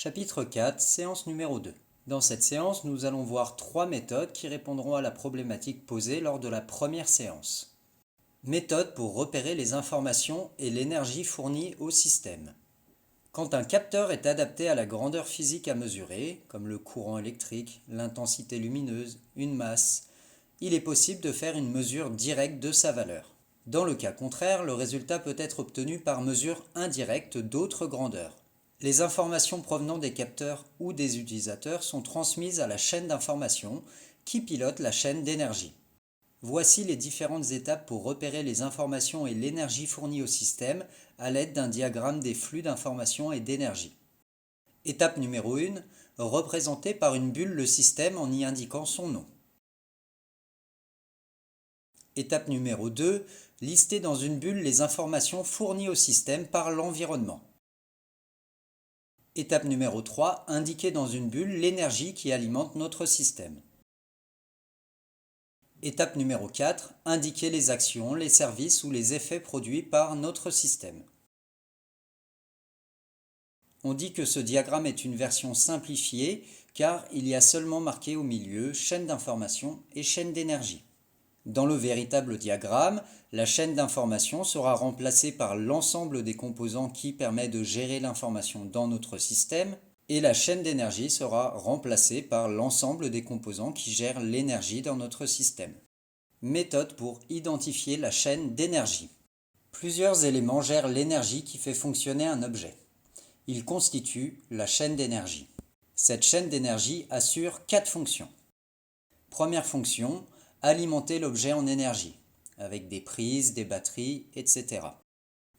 Chapitre 4, séance numéro 2. Dans cette séance, nous allons voir trois méthodes qui répondront à la problématique posée lors de la première séance. Méthode pour repérer les informations et l'énergie fournie au système. Quand un capteur est adapté à la grandeur physique à mesurer, comme le courant électrique, l'intensité lumineuse, une masse, il est possible de faire une mesure directe de sa valeur. Dans le cas contraire, le résultat peut être obtenu par mesure indirecte d'autres grandeurs. Les informations provenant des capteurs ou des utilisateurs sont transmises à la chaîne d'information qui pilote la chaîne d'énergie. Voici les différentes étapes pour repérer les informations et l'énergie fournie au système à l'aide d'un diagramme des flux d'informations et d'énergie. Étape numéro 1, représenter par une bulle le système en y indiquant son nom. Étape numéro 2, lister dans une bulle les informations fournies au système par l'environnement. Étape numéro 3, indiquer dans une bulle l'énergie qui alimente notre système. Étape numéro 4, indiquer les actions, les services ou les effets produits par notre système. On dit que ce diagramme est une version simplifiée car il y a seulement marqué au milieu chaîne d'information et chaîne d'énergie. Dans le véritable diagramme, la chaîne d'information sera remplacée par l'ensemble des composants qui permet de gérer l'information dans notre système et la chaîne d'énergie sera remplacée par l'ensemble des composants qui gèrent l'énergie dans notre système. Méthode pour identifier la chaîne d'énergie. Plusieurs éléments gèrent l'énergie qui fait fonctionner un objet. Ils constituent la chaîne d'énergie. Cette chaîne d'énergie assure 4 fonctions. Première fonction, alimenter l'objet en énergie, avec des prises, des batteries, etc.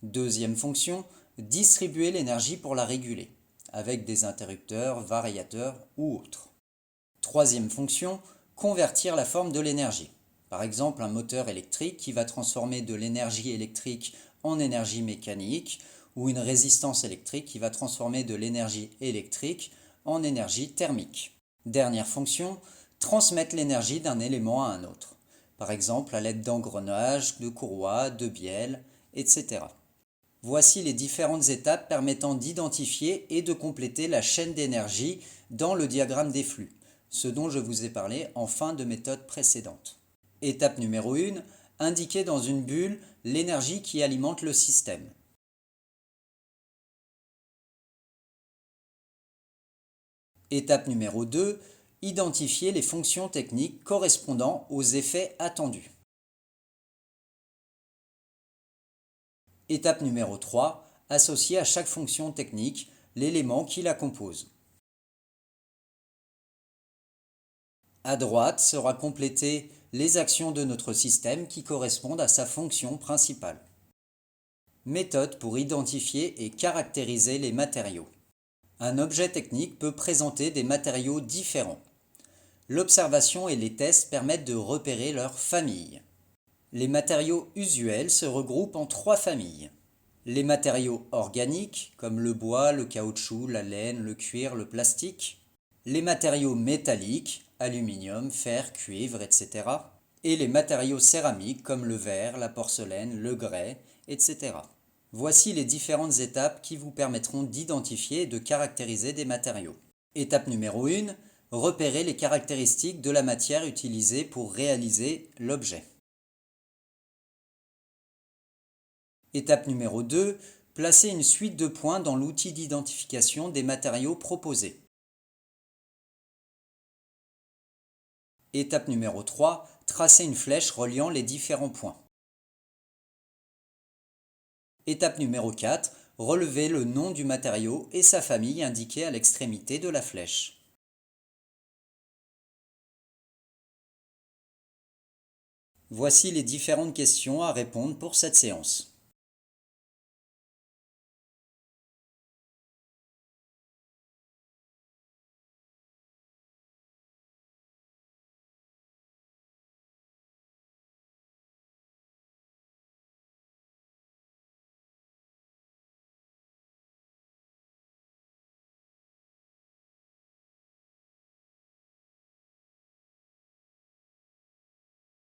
Deuxième fonction, distribuer l'énergie pour la réguler, avec des interrupteurs, variateurs ou autres. Troisième fonction, convertir la forme de l'énergie. Par exemple, un moteur électrique qui va transformer de l'énergie électrique en énergie mécanique, ou une résistance électrique qui va transformer de l'énergie électrique en énergie thermique. Dernière fonction, transmettre l'énergie d'un élément à un autre, par exemple à l'aide d'engrenages, de courroies, de bielles, etc. Voici les différentes étapes permettant d'identifier et de compléter la chaîne d'énergie dans le diagramme des flux, ce dont je vous ai parlé en fin de méthode précédente. Étape numéro 1, indiquer dans une bulle l'énergie qui alimente le système. Étape numéro 2, identifier les fonctions techniques correspondant aux effets attendus. Étape numéro 3, associer à chaque fonction technique l'élément qui la compose. À droite sera complétées les actions de notre système qui correspondent à sa fonction principale. Méthode pour identifier et caractériser les matériaux. Un objet technique peut présenter des matériaux différents. L'observation et les tests permettent de repérer leur famille. Les matériaux usuels se regroupent en 3 familles. Les matériaux organiques, comme le bois, le caoutchouc, la laine, le cuir, le plastique. Les matériaux métalliques, aluminium, fer, cuivre, etc. Et les matériaux céramiques, comme le verre, la porcelaine, le grès, etc. Voici les différentes étapes qui vous permettront d'identifier et de caractériser des matériaux. Étape numéro 1, repérer les caractéristiques de la matière utilisée pour réaliser l'objet. Étape numéro 2, placer une suite de points dans l'outil d'identification des matériaux proposés. Étape numéro 3, tracer une flèche reliant les différents points. Étape numéro 4, relever le nom du matériau et sa famille indiquée à l'extrémité de la flèche. Voici les différentes questions à répondre pour cette séance.